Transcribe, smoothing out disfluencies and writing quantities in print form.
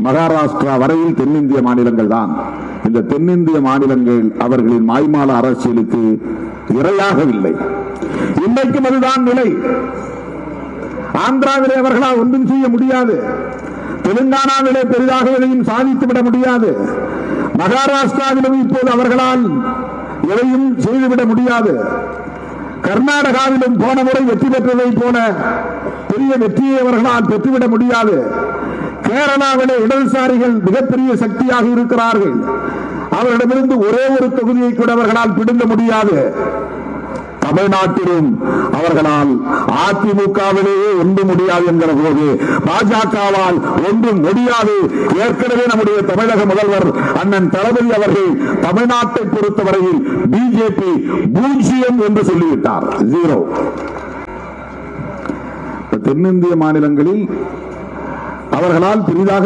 மகாராஷ்டிரா வரையில் தென்னிந்திய மாநிலங்கள் தான். இந்த தென்னிந்திய மாநிலங்கள் அவர்களின் மாய்மால அரசியலுக்கு இரையாகவில்லை. இன்றைக்கும் அதுதான் நிலை. ஆந்திராவிலே அவர்களால் ஒன்றும் செய்ய முடியாது. தெலுங்கானாவிலே பெரிதாக எதையும் சாதித்துவிட முடியாது. மகாராஷ்டிராவிலும் இப்போது அவர்களால் எதையும் செய்துவிட முடியாது. கர்நாடகாவிலும் போன முறை வெற்றி பெற்றதை போல பெரிய வெற்றியை அவர்களால் பெற்றுவிட முடியாது. கேரளாவிலே இடதுசாரிகள் மிகப்பெரிய சக்தியாக இருக்கிறார்கள். அவர்களிடமிருந்து ஒரே ஒரு தொகுதியை கூட அவர்களால் பிடுங்க முடியாது. தமிழ்நாட்டிலும் அவர்களால் அதிமுகவிலேயே ஒன்றும் முடியாது என்கிற போது பாஜகவால் ஒன்றும் முடியாது. ஏற்கனவே நம்முடைய தமிழக முதல்வர் அண்ணன் தளபதி அவர்கள் தமிழ்நாட்டை பொறுத்தவரையில் பிஜேபி பூஜ்ஜியம் என்று சொல்லிவிட்டார். ஜீரோ. தென்னிந்திய மாநிலங்களில் அவர்களால் பெரிதாக